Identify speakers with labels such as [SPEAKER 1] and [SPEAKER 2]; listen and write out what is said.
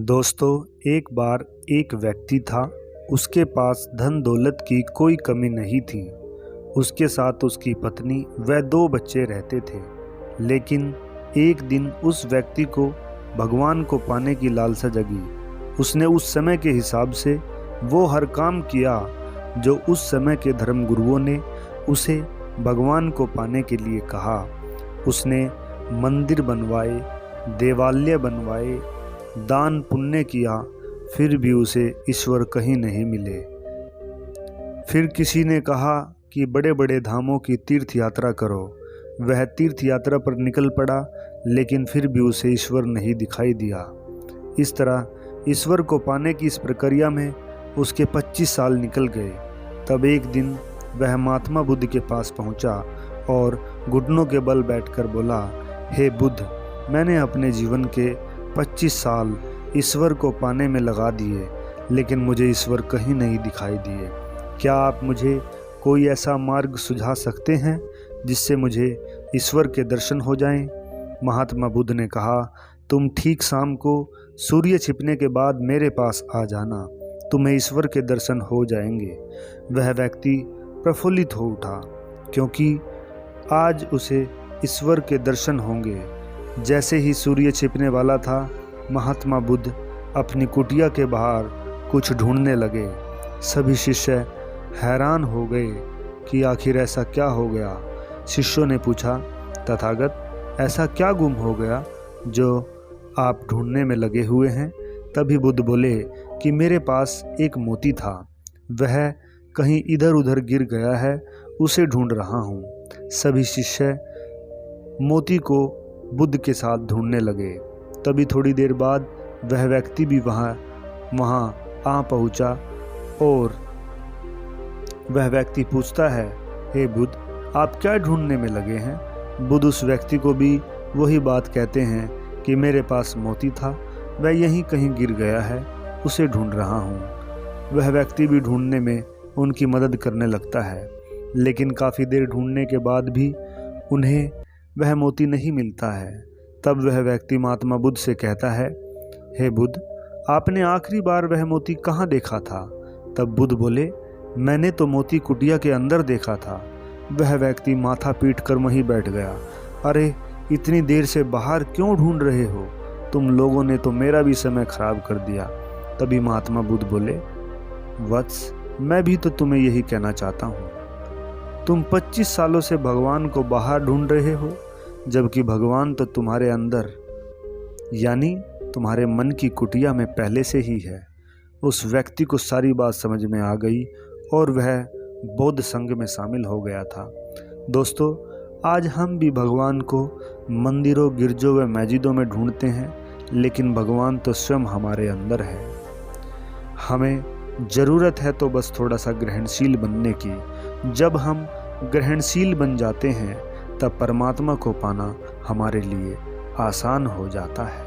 [SPEAKER 1] दोस्तों, एक बार एक व्यक्ति था। उसके पास धन दौलत की कोई कमी नहीं थी। उसके साथ उसकी पत्नी व 2 बच्चे रहते थे। लेकिन एक दिन उस व्यक्ति को भगवान को पाने की लालसा जगी। उसने उस समय के हिसाब से वो हर काम किया जो उस समय के धर्म गुरुओं ने उसे भगवान को पाने के लिए कहा। उसने मंदिर बनवाए, देवालय बनवाए, दान पुण्य किया, फिर भी उसे ईश्वर कहीं नहीं मिले। फिर किसी ने कहा कि बड़े बड़े धामों की तीर्थ यात्रा करो। वह तीर्थ यात्रा पर निकल पड़ा, लेकिन फिर भी उसे ईश्वर नहीं दिखाई दिया। इस तरह ईश्वर को पाने की इस प्रक्रिया में उसके 25 साल निकल गए। तब एक दिन वह महात्मा बुद्ध के पास पहुंचा और घुटनों के बल बैठकर बोला, हे बुद्ध, मैंने अपने जीवन के 25 साल ईश्वर को पाने में लगा दिए, लेकिन मुझे ईश्वर कहीं नहीं दिखाई दिए। क्या आप मुझे कोई ऐसा मार्ग सुझा सकते हैं जिससे मुझे ईश्वर के दर्शन हो जाएं? महात्मा बुद्ध ने कहा, तुम ठीक शाम को सूर्य छिपने के बाद मेरे पास आ जाना, तुम्हें ईश्वर के दर्शन हो जाएंगे। वह व्यक्ति प्रफुल्लित हो उठा, क्योंकि आज उसे ईश्वर के दर्शन होंगे। जैसे ही सूर्य छिपने वाला था, महात्मा बुद्ध अपनी कुटिया के बाहर कुछ ढूंढने लगे। सभी शिष्य हैरान हो गए कि आखिर ऐसा क्या हो गया। शिष्यों ने पूछा, तथागत, ऐसा क्या गुम हो गया जो आप ढूंढने में लगे हुए हैं? तभी बुद्ध बोले कि मेरे पास एक मोती था, वह कहीं इधर उधर गिर गया है, उसे ढूंढ रहा हूँ। सभी शिष्य मोती को बुद्ध के साथ ढूंढने लगे। तभी थोड़ी देर बाद वह व्यक्ति भी वहाँ आ पहुँचा और वह व्यक्ति पूछता है, हे बुद्ध, आप क्या ढूंढने में लगे हैं? बुद्ध उस व्यक्ति को भी वही बात कहते हैं कि मेरे पास मोती था, वह यहीं कहीं गिर गया है, उसे ढूंढ रहा हूँ। वह व्यक्ति भी ढूंढने में उनकी मदद करने लगता है, लेकिन काफ़ी देर ढूंढने के बाद भी उन्हें वह मोती नहीं मिलता है। तब वह व्यक्ति महात्मा बुद्ध से कहता है, हे बुद्ध, आपने आखिरी बार वह मोती कहाँ देखा था? तब बुद्ध बोले, मैंने तो मोती कुटिया के अंदर देखा था। वह व्यक्ति माथा पीट कर वहीं बैठ गया। अरे, इतनी देर से बाहर क्यों ढूंढ रहे हो? तुम लोगों ने तो मेरा भी समय खराब कर दिया। तभी महात्मा बुद्ध बोले, वत्स, मैं भी तो तुम्हें यही कहना चाहता हूँ। तुम 25 सालों से भगवान को बाहर ढूंढ रहे हो, जबकि भगवान तो तुम्हारे अंदर, यानी तुम्हारे मन की कुटिया में पहले से ही है। उस व्यक्ति को सारी बात समझ में आ गई और वह बौद्ध संघ में शामिल हो गया था। दोस्तों, आज हम भी भगवान को मंदिरों, गिरजों व मस्जिदों में ढूंढते हैं, लेकिन भगवान तो स्वयं हमारे अंदर है। हमें ज़रूरत है तो बस थोड़ा सा ग्रहणशील बनने की। जब हम ग्रहणशील बन जाते हैं, तब परमात्मा को पाना हमारे लिए आसान हो जाता है।